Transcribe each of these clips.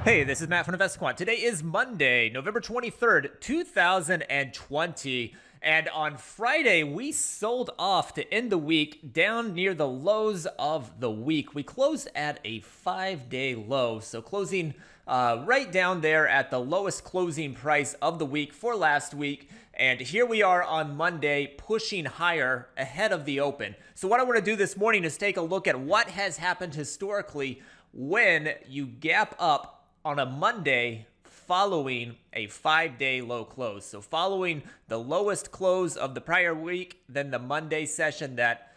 Hey, this is Matt from InvestiQuant. Today is Monday, November 23rd, 2020. And on Friday, we sold off to end the week down near the lows of the week. We closed at a 5-day low, so closing right down there at the lowest closing price of the week for last week. And here we are on Monday, pushing higher ahead of the open. So what I want to do this morning is take a look at what has happened historically when you gap up on a Monday following a 5-day low close. So following the lowest close of the prior week, then the Monday session that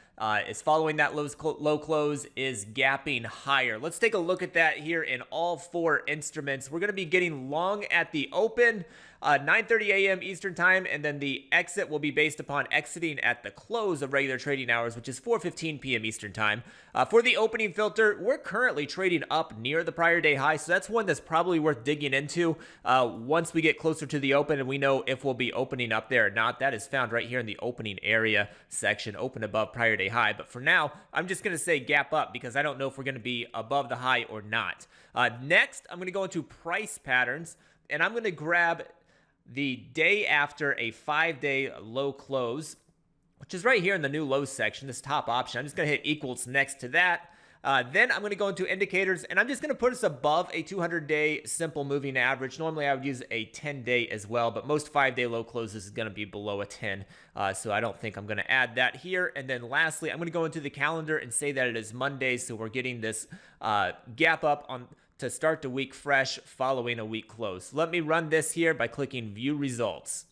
is following that low close is gapping higher. Let's take a look at that here in all four instruments. We're going to be getting long at the open, 9:30 a.m. Eastern time, and then the exit will be based upon exiting at the close of regular trading hours, which is 4:15 p.m. Eastern time. For the opening filter, we're currently trading up near the prior day high, so that's one that's probably worth digging into once we get closer to the open and we know if we'll be opening up there or not. That is found right here in the opening area section, open above prior day high. But for now, I'm just going to say gap up because I don't know if we're going to be above the high or not. Next, I'm going to go into price patterns, and I'm going to grab the day after a 5-day low close, which is right here in the new lows section, this top option. I'm just going to hit equals next to that. Then I'm going to go into indicators, and I'm just going to put us above a 200-day simple moving average. Normally, I would use a 10-day as well, but most 5-day low closes is going to be below a 10, so I don't think I'm going to add that here. And then lastly, I'm going to go into the calendar and say that it is Monday, so we're getting this gap up on to start the week fresh following a week close. Let me run this here by clicking View Results.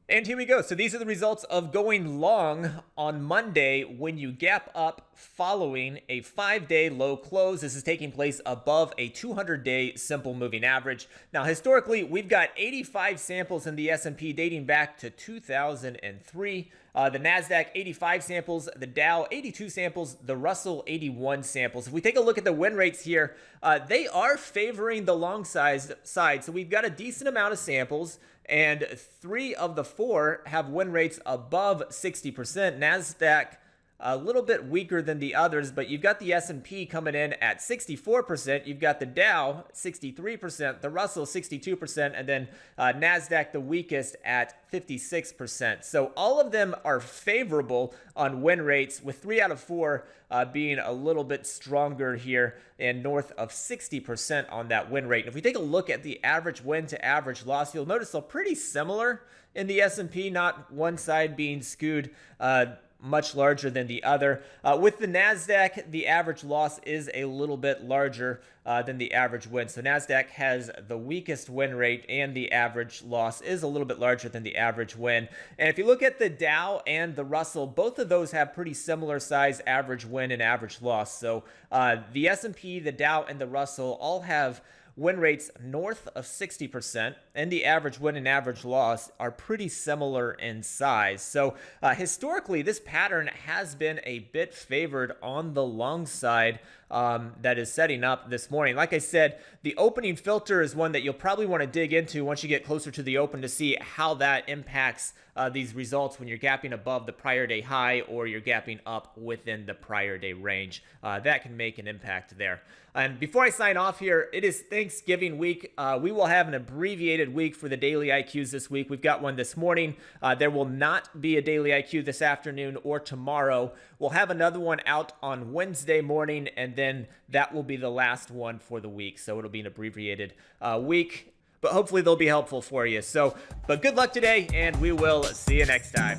And here we go. So these are the results of going long on Monday when you gap up following a 5-day low close. This is taking place above a 200-day simple moving average. Now, historically, we've got 85 samples in the S&P dating back to 2003. The NASDAQ, 85 samples. The Dow, 82 samples. The Russell, 81 samples. If we take a look at the win rates here, they are favoring the long side. So we've got a decent amount of samples, and 3 of the 4 have win rates above 60%. NASDAQ a little bit weaker than the others, but you've got the S&P coming in at 64%. You've got the Dow 63%, the Russell 62%, and then NASDAQ the weakest at 56%. So all of them are favorable on win rates, with 3 out of 4 being a little bit stronger here and north of 60% on that win rate. And if we take a look at the average win to average loss, you'll notice they're pretty similar in the S&P, not one side being skewed much larger than the other. With the NASDAQ, the average loss is a little bit larger than the average win. So NASDAQ has the weakest win rate, and the average loss is a little bit larger than the average win. And if you look at the Dow and the Russell, both of those have pretty similar size average win and average loss. So the S&P, the Dow, and the Russell all have win rates north of 60%, and the average win and average loss are pretty similar in size. So historically, this pattern has been a bit favored on the long side that is setting up this morning. Like I said, the opening filter is one that you'll probably want to dig into once you get closer to the open to see how that impacts these results when you're gapping above the prior day high or you're gapping up within the prior day range. That can make an impact there. And before I sign off here, it is Thanksgiving week. We will have an abbreviated week for the daily IQs this week. We've got one this morning. There will not be a daily IQ this afternoon or tomorrow. We'll have another one out on Wednesday morning, and then that will be the last one for the week. So it'll be an abbreviated week, but hopefully they'll be helpful for you. But good luck today, and we will see you next time.